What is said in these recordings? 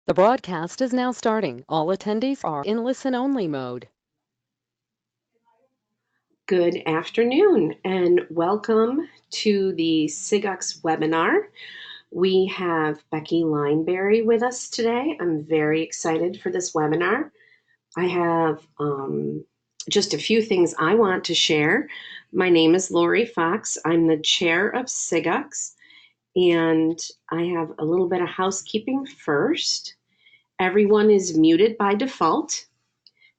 The broadcast is now starting. All attendees are in listen-only mode. Good afternoon and welcome to the SIGUCCS webinar. We have Becky Lineberry with us today. I'm very excited for this webinar. I have just a few things I want to share. My name is Lori Fox. I'm the chair of SIGUCCS, and I have a little bit of housekeeping first. Everyone is muted by default.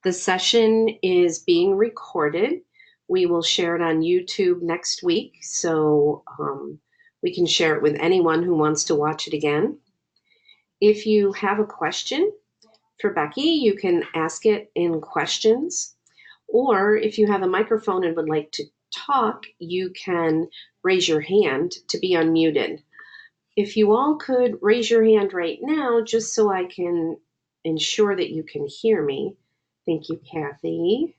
The session is being recorded. We will share it on YouTube next week, so we can share it with anyone who wants to watch it again. If you have a question for Becky, you can ask it in questions, or if you have a microphone and would like to talk, you can raise your hand to be unmuted. If you all could raise your hand right now, just so I can ensure that you can hear me. Thank you, Kathy.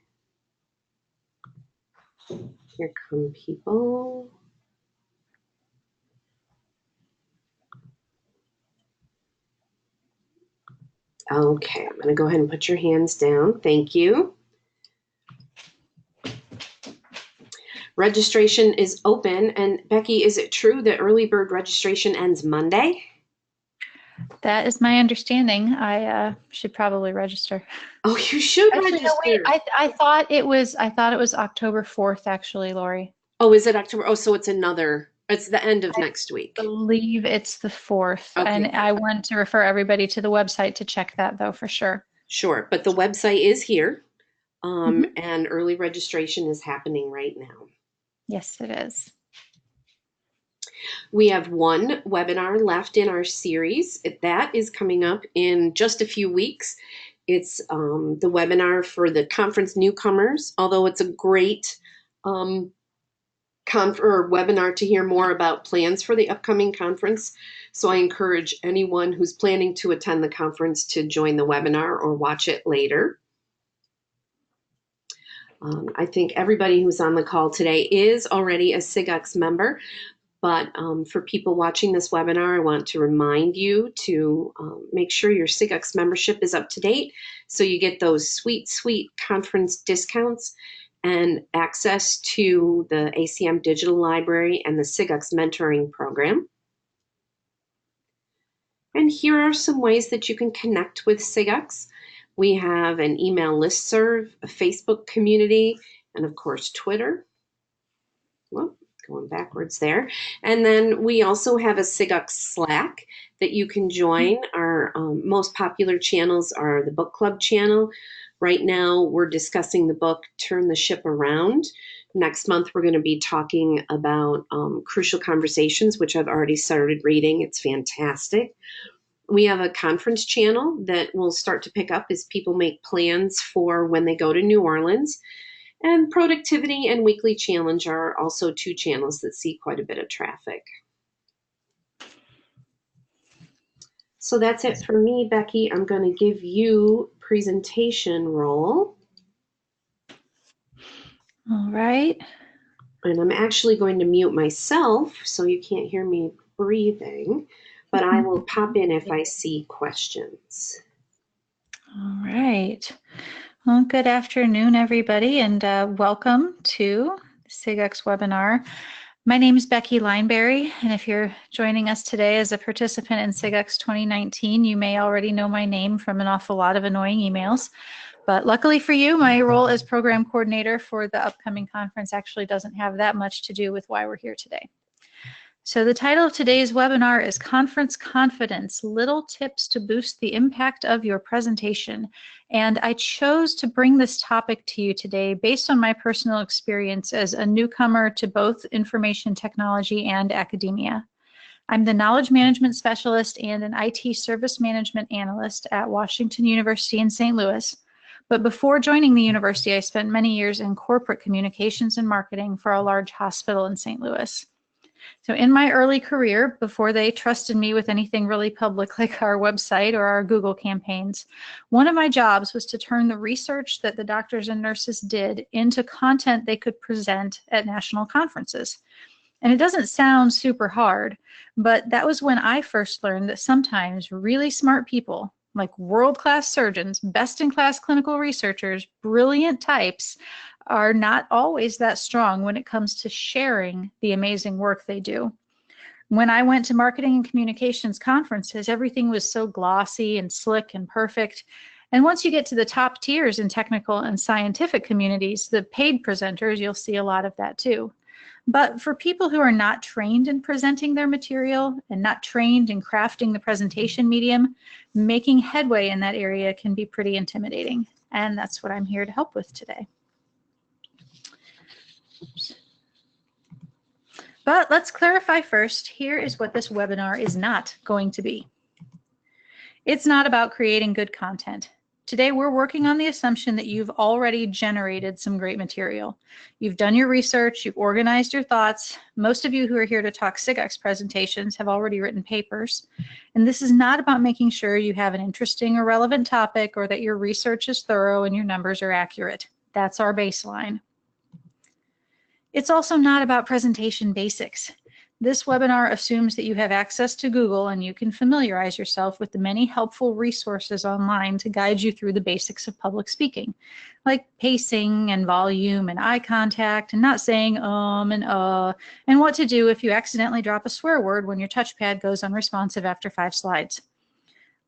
Here come people. Okay, I'm going to go ahead and put your hands down. Thank you. Registration is open. And Becky, is it true that early bird registration ends Monday? That is my understanding. I should probably register. Oh, you should register. No, wait. I thought it was October 4th, actually, Lori. Oh, is it October? Oh, so it's the end of next week. I believe it's the 4th. Okay. And I want to refer everybody to the website to check that, though, for sure. Sure, but the website is here, and early registration is happening right now. Yes, it is. We have one webinar left in our series. That is coming up in just a few weeks. It's the webinar for the conference newcomers, although it's a great webinar to hear more about plans for the upcoming conference. So I encourage anyone who's planning to attend the conference to join the webinar or watch it later. I think everybody who's on the call today is already a SIGUCCS member, but for people watching this webinar, I want to remind you to make sure your SIGUCCS membership is up to date so you get those sweet, sweet conference discounts and access to the ACM Digital Library and the SIGUCCS Mentoring Program. And here are some ways that you can connect with SIGUCCS. We have an email listserv, a Facebook community, and of course, Twitter. Well, going backwards there. And then we also have a SIGUCCS Slack that you can join. Our most popular channels are the book club channel. Right now, we're discussing the book, Turn the Ship Around. Next month, we're going to be talking about Crucial Conversations, which I've already started reading. It's fantastic. We have a conference channel that will start to pick up as people make plans for when they go to New Orleans. And Productivity and Weekly Challenge are also two channels that see quite a bit of traffic. So that's it for me, Becky. I'm going to give you presentation role. All right. And I'm actually going to mute myself so you can't hear me breathing, but I will pop in if I see questions. All right. Well, good afternoon, everybody, and welcome to the SIGUCCS webinar. My name is Becky Lineberry, and if you're joining us today as a participant in SIGUCCS 2019, you may already know my name from an awful lot of annoying emails. But luckily for you, my role as program coordinator for the upcoming conference actually doesn't have that much to do with why we're here today. So the title of today's webinar is Conference Confidence, Little Tips to Boost the Impact of Your Presentation. And I chose to bring this topic to you today based on my personal experience as a newcomer to both information technology and academia. I'm the Knowledge Management Specialist and an IT Service Management Analyst at Washington University in St. Louis. But before joining the university, I spent many years in corporate communications and marketing for a large hospital in St. Louis. So in my early career, before they trusted me with anything really public like our website or our Google campaigns, one of my jobs was to turn the research that the doctors and nurses did into content they could present at national conferences. And it doesn't sound super hard, but that was when I first learned that sometimes really smart people like world-class surgeons, best-in-class clinical researchers, brilliant types, are not always that strong when it comes to sharing the amazing work they do. When I went to marketing and communications conferences, everything was so glossy and slick and perfect. And once you get to the top tiers in technical and scientific communities, the paid presenters, you'll see a lot of that too. But for people who are not trained in presenting their material and not trained in crafting the presentation medium, making headway in that area can be pretty intimidating. And that's what I'm here to help with today. Oops. But let's clarify first, here is what this webinar is not going to be. It's not about creating good content. Today, we're working on the assumption that you've already generated some great material. You've done your research, you've organized your thoughts. Most of you who are here to talk SIGUCCS presentations have already written papers. And this is not about making sure you have an interesting or relevant topic or that your research is thorough and your numbers are accurate. That's our baseline. It's also not about presentation basics. This webinar assumes that you have access to Google and you can familiarize yourself with the many helpful resources online to guide you through the basics of public speaking, like pacing and volume and eye contact and not saying and what to do if you accidentally drop a swear word when your touchpad goes unresponsive after 5 slides.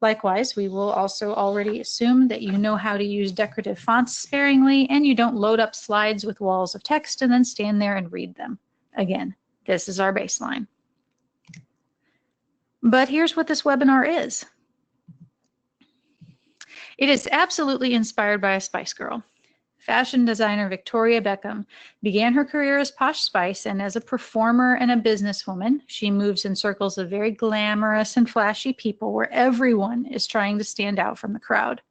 Likewise, we will also already assume that you know how to use decorative fonts sparingly and you don't load up slides with walls of text and then stand there and read them. Again, this is our baseline. But here's what this webinar is. It is absolutely inspired by a Spice Girl. Fashion designer Victoria Beckham began her career as Posh Spice, and as a performer and a businesswoman, she moves in circles of very glamorous and flashy people where everyone is trying to stand out from the crowd.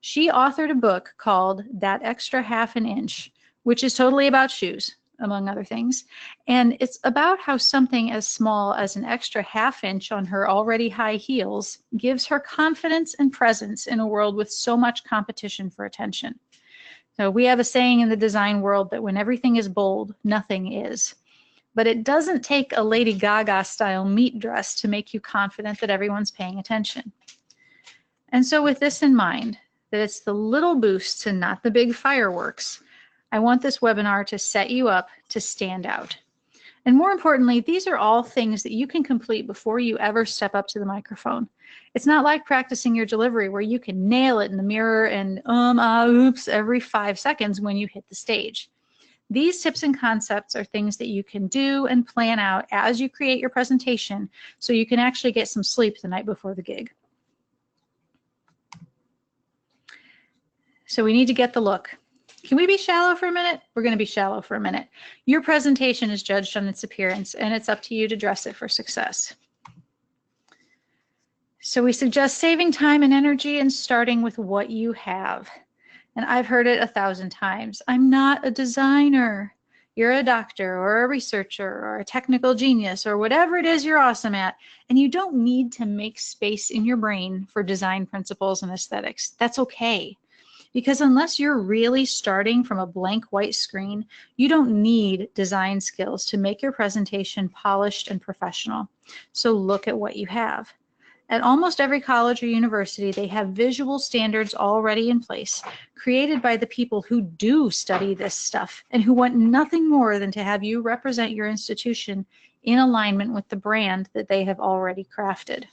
She authored a book called That Extra Half an Inch, which is totally about shoes, among other things. And it's about how something as small as an extra ½ inch on her already high heels gives her confidence and presence in a world with so much competition for attention. So we have a saying in the design world that when everything is bold, nothing is. But it doesn't take a Lady Gaga style meat dress to make you confident that everyone's paying attention. And so with this in mind, that it's the little boosts and not the big fireworks, I want this webinar to set you up to stand out. And more importantly, these are all things that you can complete before you ever step up to the microphone. It's not like practicing your delivery where you can nail it in the mirror and oops every 5 seconds when you hit the stage. These tips and concepts are things that you can do and plan out as you create your presentation so you can actually get some sleep the night before the gig. So we need to get the look. Can we be shallow for a minute? We're going to be shallow for a minute. Your presentation is judged on its appearance, and it's up to you to dress it for success. So we suggest saving time and energy and starting with what you have. And I've heard it 1,000 times. I'm not a designer. You're a doctor or a researcher or a technical genius or whatever it is you're awesome at. And you don't need to make space in your brain for design principles and aesthetics. That's okay. Because unless you're really starting from a blank white screen, you don't need design skills to make your presentation polished and professional. So look at what you have. At almost every college or university, they have visual standards already in place, created by the people who do study this stuff and who want nothing more than to have you represent your institution in alignment with the brand that they have already crafted.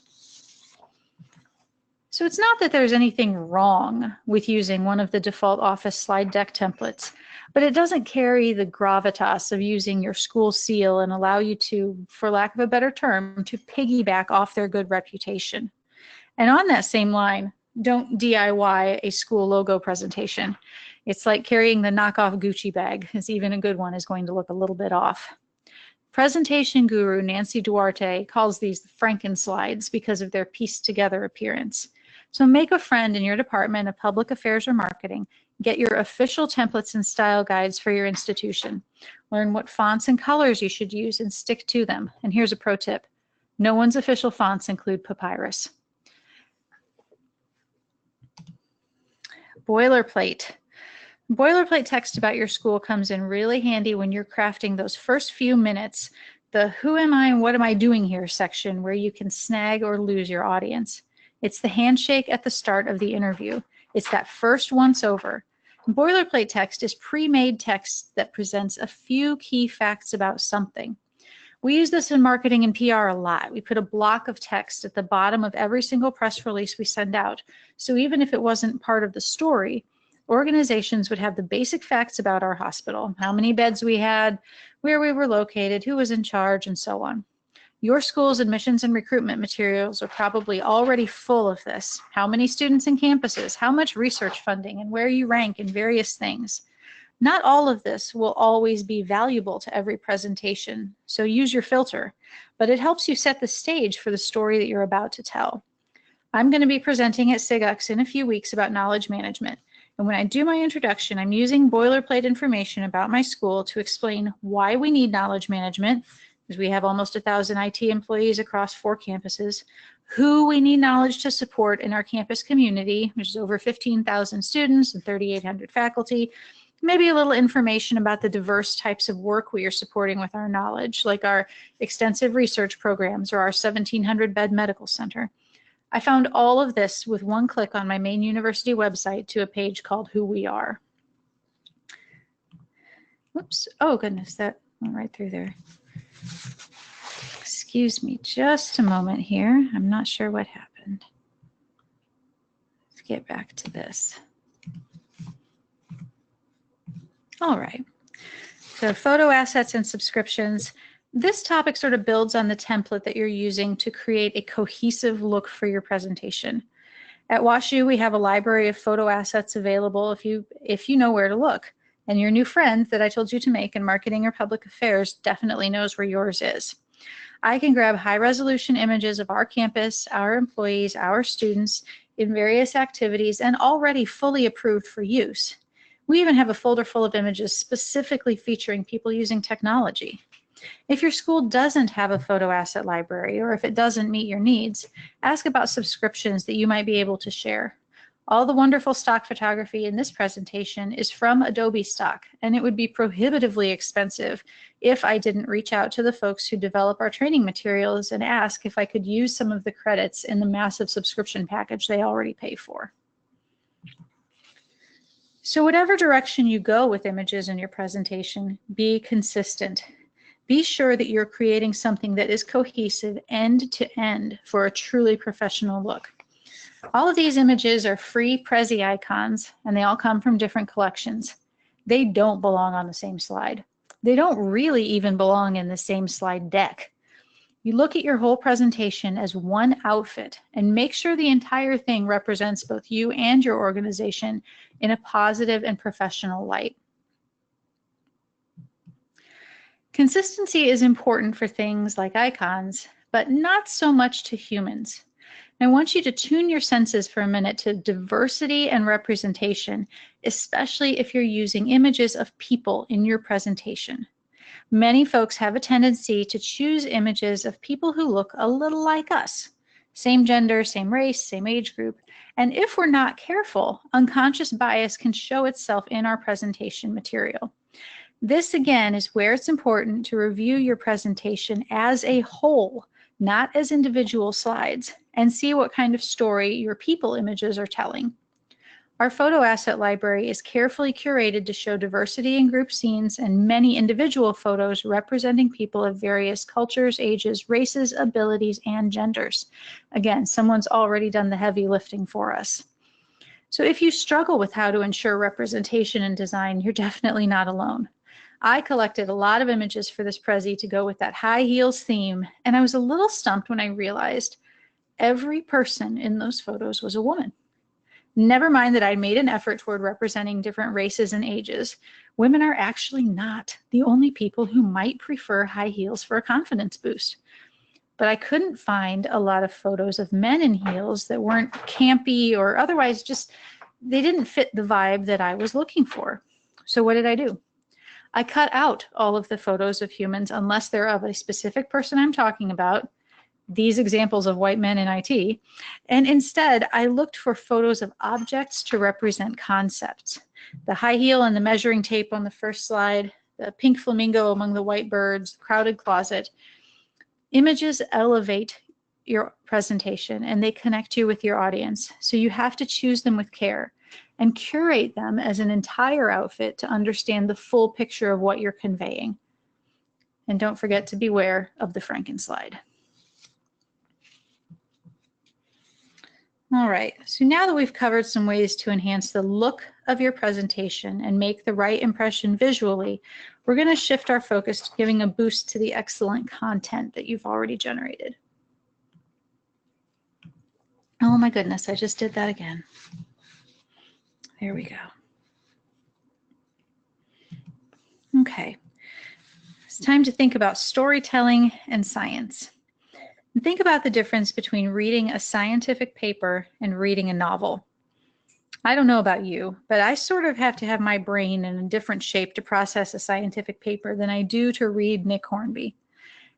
So it's not that there's anything wrong with using one of the default Office slide deck templates, but it doesn't carry the gravitas of using your school seal and allow you to, for lack of a better term, to piggyback off their good reputation. And on that same line, don't DIY a school logo presentation. It's like carrying the knockoff Gucci bag, as even a good one is going to look a little bit off. Presentation guru Nancy Duarte calls these Franken slides because of their pieced together appearance. So make a friend in your department of public affairs or marketing. Get your official templates and style guides for your institution. Learn what fonts and colors you should use and stick to them. And here's a pro tip. No one's official fonts include papyrus. Boilerplate. Boilerplate text about your school comes in really handy when you're crafting those first few minutes, the who am I and what am I doing here section where you can snag or lose your audience. It's the handshake at the start of the interview. It's that first once over. Boilerplate text is pre-made text that presents a few key facts about something. We use this in marketing and PR a lot. We put a block of text at the bottom of every single press release we send out. So even if it wasn't part of the story, organizations would have the basic facts about our hospital, how many beds we had, where we were located, who was in charge, and so on. Your school's admissions and recruitment materials are probably already full of this. How many students and campuses, how much research funding, and where you rank in various things. Not all of this will always be valuable to every presentation, so use your filter, but it helps you set the stage for the story that you're about to tell. I'm going to be presenting at SIGUCCS in a few weeks about knowledge management, and when I do my introduction, I'm using boilerplate information about my school to explain why we need knowledge management, because we have almost 1,000 IT employees across 4 campuses, who we need knowledge to support in our campus community, which is over 15,000 students and 3,800 faculty, maybe a little information about the diverse types of work we are supporting with our knowledge, like our extensive research programs or our 1,700 bed medical center. I found all of this with one click on my main university website to a page called Who We Are. Whoops, oh goodness, that went right through there. Excuse me just a moment here. I'm not sure what happened. Let's get back to this. All right, so photo assets and subscriptions. This topic sort of builds on the template that you're using to create a cohesive look for your presentation. At WashU, we have a library of photo assets available if you know where to look. And your new friend that I told you to make in marketing or public affairs definitely knows where yours is. I can grab high-resolution images of our campus, our employees, our students in various activities and already fully approved for use. We even have a folder full of images specifically featuring people using technology. If your school doesn't have a photo asset library, or if it doesn't meet your needs, ask about subscriptions that you might be able to share. All the wonderful stock photography in this presentation is from Adobe stock, and it would be prohibitively expensive if I didn't reach out to the folks who develop our training materials and ask if I could use some of the credits in the massive subscription package they already pay for. So whatever direction you go with images in your presentation, be consistent. Be sure that you're creating something that is cohesive end to end for a truly professional look. All of these images are free Prezi icons, and they all come from different collections. They don't belong on the same slide. They don't really even belong in the same slide deck. You look at your whole presentation as one outfit and make sure the entire thing represents both you and your organization in a positive and professional light. Consistency is important for things like icons, but not so much to humans. I want you to tune your senses for a minute to diversity and representation, especially if you're using images of people in your presentation. Many folks have a tendency to choose images of people who look a little like us. Same gender, same race, same age group. And if we're not careful, unconscious bias can show itself in our presentation material. This, again, is where it's important to review your presentation as a whole, not as individual slides, and see what kind of story your people images are telling. Our photo asset library is carefully curated to show diversity in group scenes and many individual photos representing people of various cultures, ages, races, abilities, and genders. Again, someone's already done the heavy lifting for us. So if you struggle with how to ensure representation in design, you're definitely not alone. I collected a lot of images for this Prezi to go with that high heels theme, and I was a little stumped when I realized every person in those photos was a woman. Never mind that I made an effort toward representing different races and ages. Women are actually not the only people who might prefer high heels for a confidence boost. But I couldn't find a lot of photos of men in heels that weren't campy or otherwise they didn't fit the vibe that I was looking for. So what did I do? I cut out all of the photos of humans unless they're of a specific person I'm talking about, these examples of white men in IT, and instead I looked for photos of objects to represent concepts. The high heel and the measuring tape on the first slide, the pink flamingo among the white birds, the crowded closet. Images elevate your presentation and they connect you with your audience. So you have to choose them with care and curate them as an entire outfit to understand the full picture of what you're conveying. And don't forget to beware of the Frankenslide. All right, so now that we've covered some ways to enhance the look of your presentation and make the right impression visually, we're going to shift our focus to giving a boost to the excellent content that you've already generated. Oh my goodness, I just did that again. There we go. Okay, it's time to think about storytelling and science. And think about the difference between reading a scientific paper and reading a novel. I don't know about you, but I sort of have to have my brain in a different shape to process a scientific paper than I do to read Nick Hornby.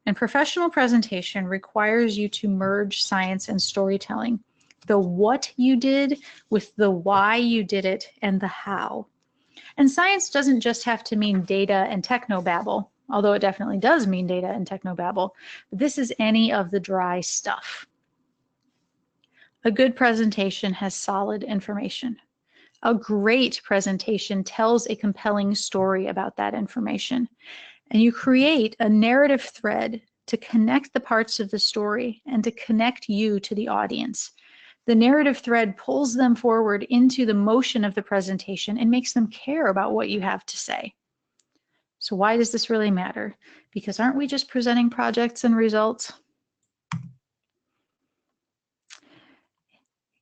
And professional presentation requires you to merge science and storytelling, the what you did with the why you did it and the how. And science doesn't just have to mean data and technobabble, although it definitely does mean data and technobabble. But this is any of the dry stuff. A good presentation has solid information. A great presentation tells a compelling story about that information. And you create a narrative thread to connect the parts of the story and to connect you to the audience. The narrative thread pulls them forward into the motion of the presentation and makes them care about what you have to say. So why does this really matter? Because aren't we just presenting projects and results?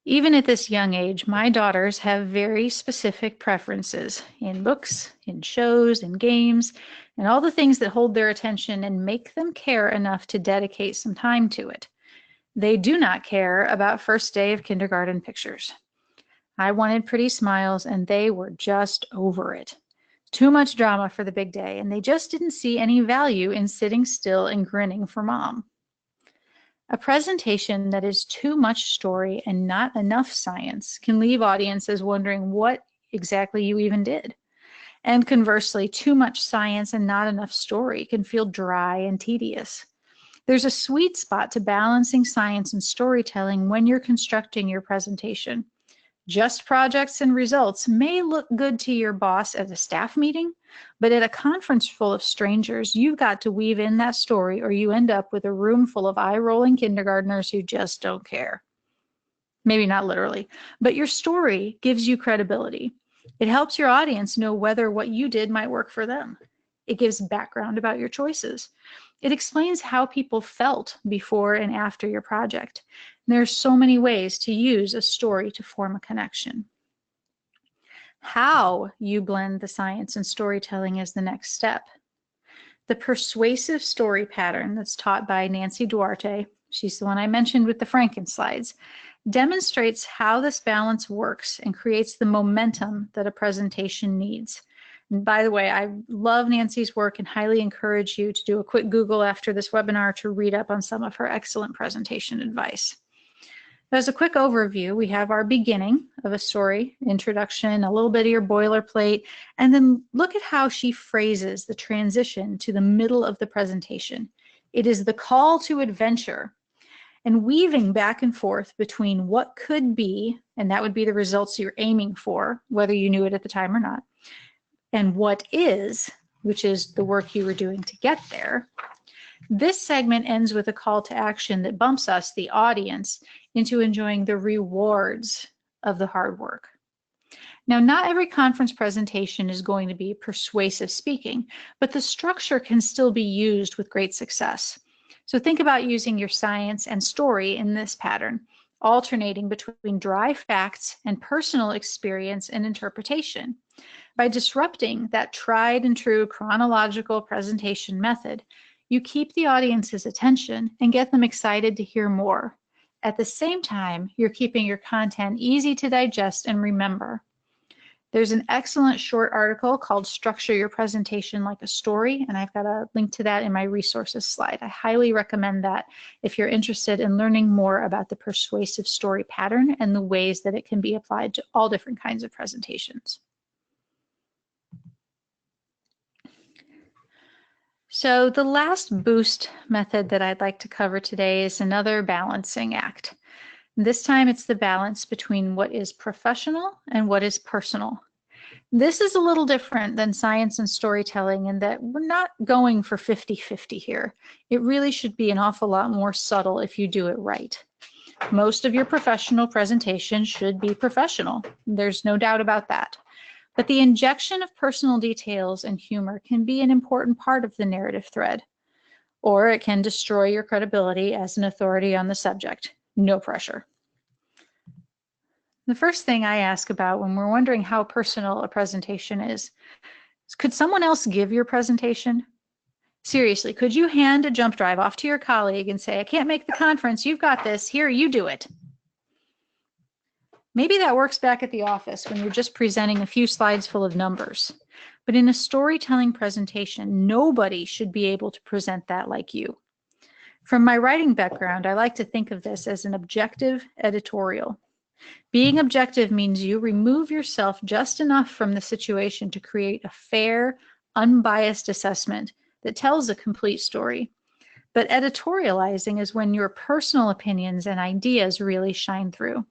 Even at this young age, my daughters have very specific preferences in books, in shows, in games, and all the things that hold their attention and make them care enough to dedicate some time to it. They do not care about first day of kindergarten pictures. I wanted pretty smiles and they were just over it. Too much drama for the big day, and they just didn't see any value in sitting still and grinning for mom. A presentation that is too much story and not enough science can leave audiences wondering what exactly you even did. And conversely, too much science and not enough story can feel dry and tedious. There's a sweet spot to balancing science and storytelling when you're constructing your presentation. Just projects and results may look good to your boss at a staff meeting, but at a conference full of strangers, you've got to weave in that story or you end up with a room full of eye-rolling kindergartners who just don't care. Maybe not literally, but your story gives you credibility. It helps your audience know whether what you did might work for them. It gives background about your choices. It explains how people felt before and after your project. There are so many ways to use a story to form a connection. How you blend the science and storytelling is the next step. The persuasive story pattern that's taught by Nancy Duarte, she's the one I mentioned with the Frankenslides, demonstrates how this balance works and creates the momentum that a presentation needs. And by the way, I love Nancy's work and highly encourage you to do a quick Google after this webinar to read up on some of her excellent presentation advice. As a quick overview, we have our beginning of a story, introduction, a little bit of your boilerplate, and then look at how she phrases the transition to the middle of the presentation. It is the call to adventure and weaving back and forth between what could be, and that would be the results you're aiming for, whether you knew it at the time or not, and what is, which is the work you were doing to get there. This segment ends with a call to action that bumps us, the audience, into enjoying the rewards of the hard work. Now, not every conference presentation is going to be persuasive speaking, but the structure can still be used with great success. So think about using your science and story in this pattern, alternating between dry facts and personal experience and interpretation. By disrupting that tried and true chronological presentation method, you keep the audience's attention and get them excited to hear more. At the same time, you're keeping your content easy to digest and remember. There's an excellent short article called Structure Your Presentation Like a Story, and I've got a link to that in my resources slide. I highly recommend that if you're interested in learning more about the persuasive story pattern and the ways that it can be applied to all different kinds of presentations. So the last boost method that I'd like to cover today is another balancing act. This time it's the balance between what is professional and what is personal. This is a little different than science and storytelling in that we're not going for 50-50 here. It really should be an awful lot more subtle if you do it right. Most of your professional presentation should be professional. There's no doubt about that. But the injection of personal details and humor can be an important part of the narrative thread, or it can destroy your credibility as an authority on the subject. No pressure. The first thing I ask about when we're wondering how personal a presentation is, could someone else give your presentation? Seriously, could you hand a jump drive off to your colleague and say, I can't make the conference, you've got this, here, you do it. Maybe that works back at the office when you're just presenting a few slides full of numbers. But in a storytelling presentation, nobody should be able to present that like you. From my writing background, I like to think of this as an objective editorial. Being objective means you remove yourself just enough from the situation to create a fair, unbiased assessment that tells a complete story. But editorializing is when your personal opinions and ideas really shine through.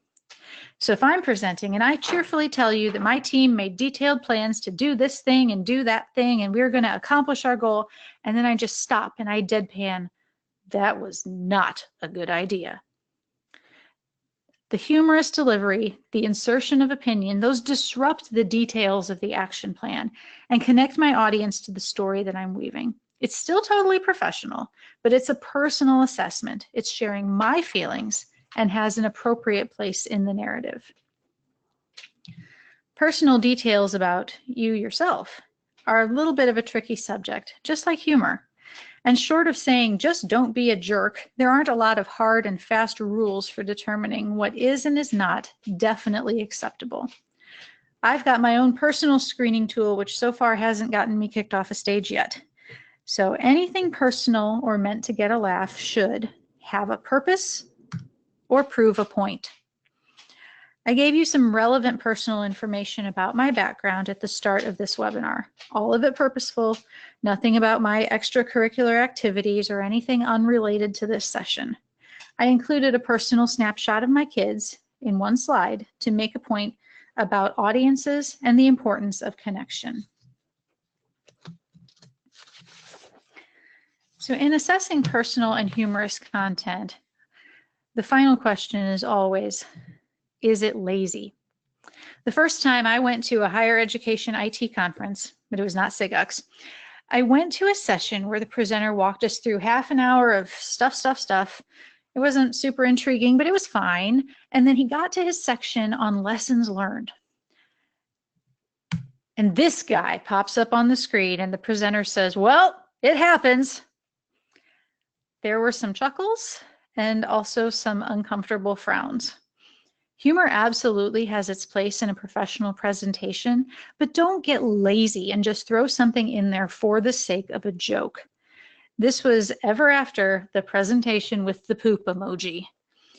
So if I'm presenting and I cheerfully tell you that my team made detailed plans to do this thing and do that thing and we're going to accomplish our goal, and then I just stop and I deadpan, that was not a good idea. The humorous delivery, the insertion of opinion, those disrupt the details of the action plan and connect my audience to the story that I'm weaving. It's still totally professional, but it's a personal assessment. It's sharing my feelings and has an appropriate place in the narrative. Personal details about you yourself are a little bit of a tricky subject, just like humor. And short of saying, just don't be a jerk, there aren't a lot of hard and fast rules for determining what is and is not definitely acceptable. I've got my own personal screening tool, which so far hasn't gotten me kicked off a stage yet. So anything personal or meant to get a laugh should have a purpose or prove a point. I gave you some relevant personal information about my background at the start of this webinar, all of it purposeful, nothing about my extracurricular activities or anything unrelated to this session. I included a personal snapshot of my kids in one slide to make a point about audiences and the importance of connection. So in assessing personal and humorous content, the final question is always, is it lazy? The first time I went to a higher education IT conference, but it was not SIGUCCS, I went to a session where the presenter walked us through half an hour of stuff. It wasn't super intriguing, but it was fine. And then he got to his section on lessons learned. And this guy pops up on the screen and the presenter says, well, it happens. There were some chuckles and also some uncomfortable frowns. Humor absolutely has its place in a professional presentation, but don't get lazy and just throw something in there for the sake of a joke. This was ever after the presentation with the poop emoji.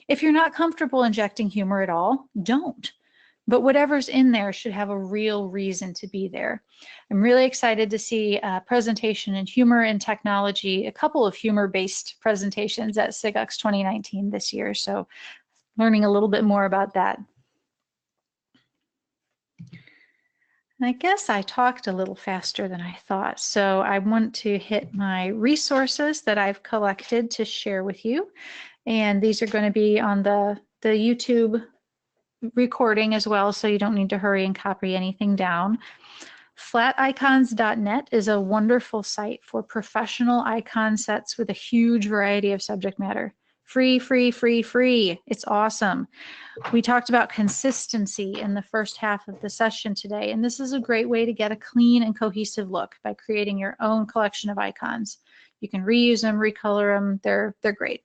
If you're not comfortable injecting humor at all, don't. But whatever's in there should have a real reason to be there. I'm really excited to see a presentation in humor and technology, a couple of humor-based presentations at SIGUCCS 2019 this year. So learning a little bit more about that. And I guess I talked a little faster than I thought, so I want to hit my resources that I've collected to share with you. And these are going to be on the YouTube recording as well, so you don't need to hurry and copy anything down. Flaticons.net is a wonderful site for professional icon sets with a huge variety of subject matter. Free. It's awesome. We talked about consistency in the first half of the session today, and this is a great way to get a clean and cohesive look by creating your own collection of icons. You can reuse them, recolor them. They're great.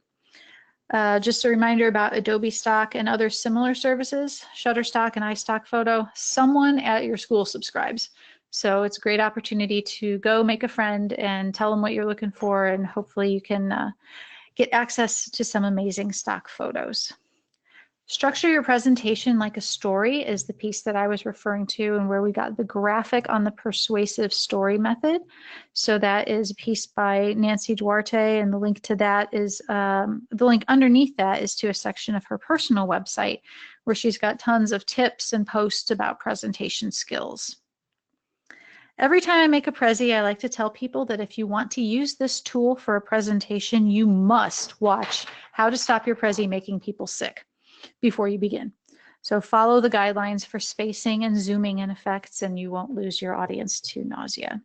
Just a reminder about Adobe Stock and other similar services, Shutterstock and iStock Photo. Someone at your school subscribes. So it's a great opportunity to go make a friend and tell them what you're looking for, and hopefully you can get access to some amazing stock photos. Structure your presentation like a story is the piece that I was referring to, and where we got the graphic on the persuasive story method. So that is a piece by Nancy Duarte, and the link to that is, the link underneath that is to a section of her personal website where she's got tons of tips and posts about presentation skills. Every time I make a Prezi, I like to tell people that if you want to use this tool for a presentation, you must watch How to Stop Your Prezi Making People Sick before you begin. So follow the guidelines for spacing and zooming in effects, and you won't lose your audience to nausea.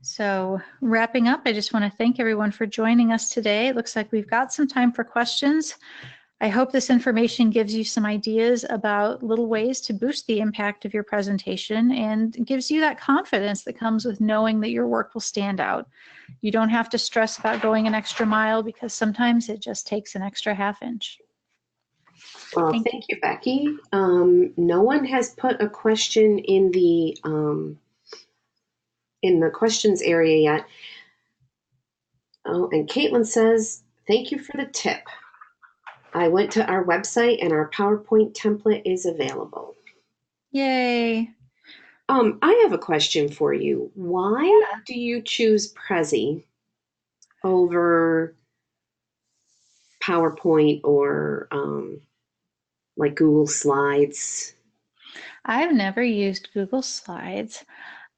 So wrapping up, I just want to thank everyone for joining us today. It looks like we've got some time for questions. I hope this information gives you some ideas about little ways to boost the impact of your presentation, and gives you that confidence that comes with knowing that your work will stand out. You don't have to stress about going an extra mile, because sometimes it just takes an extra half inch. Well, thank you, Becky. No one has put a question in the questions area yet. Oh, and Caitlin says, thank you for the tip. I went to our website and our PowerPoint template is available. Yay. I have a question for you. Why do you choose Prezi over PowerPoint or like Google Slides? I've never used Google Slides.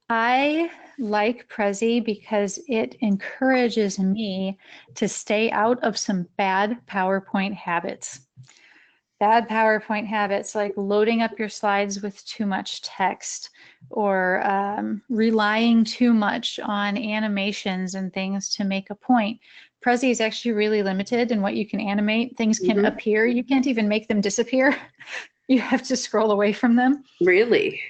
I like Prezi because it encourages me to stay out of some bad PowerPoint habits. Bad PowerPoint habits like loading up your slides with too much text, or relying too much on animations and things to make a point. Prezi is actually really limited in what you can animate. Things can appear. You can't even make them disappear. You have to scroll away from them. Really?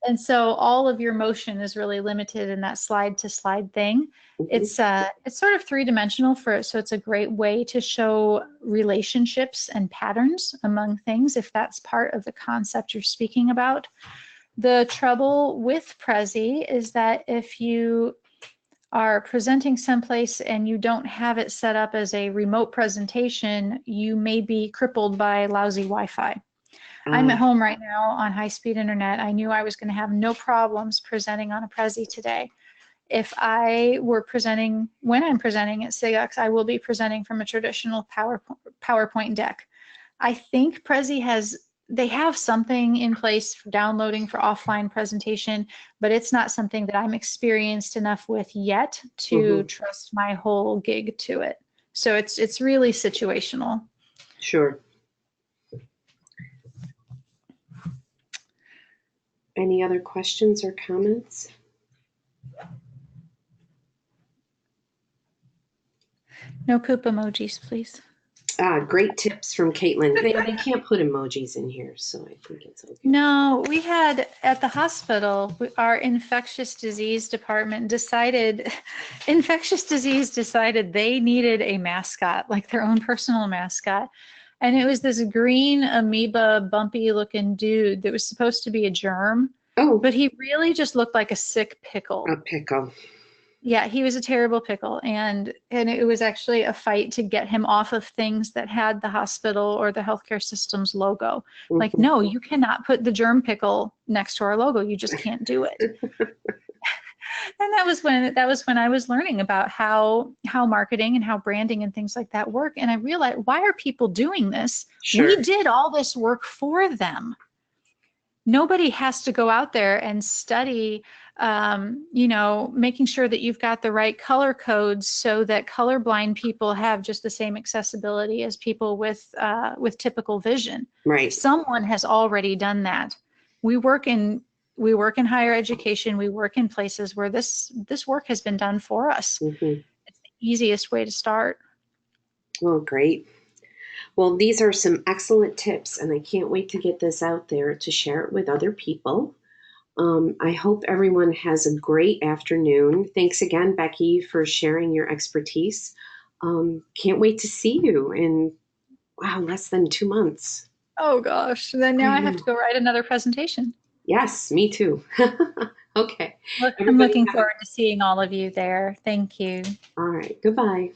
And so all of your motion is really limited in that slide to slide thing. It's sort of three-dimensional so it's a great way to show relationships and patterns among things, if that's part of the concept you're speaking about. The trouble with Prezi is that if you are presenting someplace and you don't have it set up as a remote presentation, you may be crippled by lousy Wi-Fi. I'm at home right now on high-speed internet. I knew I was going to have no problems presenting on a Prezi today. If I were presenting, when I'm presenting at SIGUCCS, I will be presenting from a traditional PowerPoint deck. I think Prezi they have something in place for downloading for offline presentation, but it's not something that I'm experienced enough with yet to trust my whole gig to it. So it's really situational. Sure. Any other questions or comments? No poop emojis, please. Great tips from Caitlin. They can't put emojis in here, so I think it's okay. No, we had at the hospital, our infectious disease department decided they needed a mascot, like their own personal mascot. And it was this green amoeba, bumpy looking dude that was supposed to be a germ. Oh. But he really just looked like a sick pickle. A pickle. Yeah, he was a terrible pickle. And it was actually a fight to get him off of things that had the hospital or the healthcare system's logo. Like, no, you cannot put the germ pickle next to our logo. You just can't do it. And that was when I was learning about how marketing and how branding and things like that work. And I realized, why are people doing this? Sure. We did all this work for them. Nobody has to go out there and study, making sure that you've got the right color codes so that colorblind people have just the same accessibility as people with typical vision. Right. Someone has already done that. We work in higher education. We work in places where this work has been done for us. It's the easiest way to start. Well, great. Well, these are some excellent tips, and I can't wait to get this out there to share it with other people. I hope everyone has a great afternoon. Thanks again, Becky, for sharing your expertise. Can't wait to see you in, less than 2 months. Oh, gosh. Then now I have to go write another presentation. Yes, me too. Okay. I'm looking forward to seeing all of you there. Thank you. All right. Goodbye.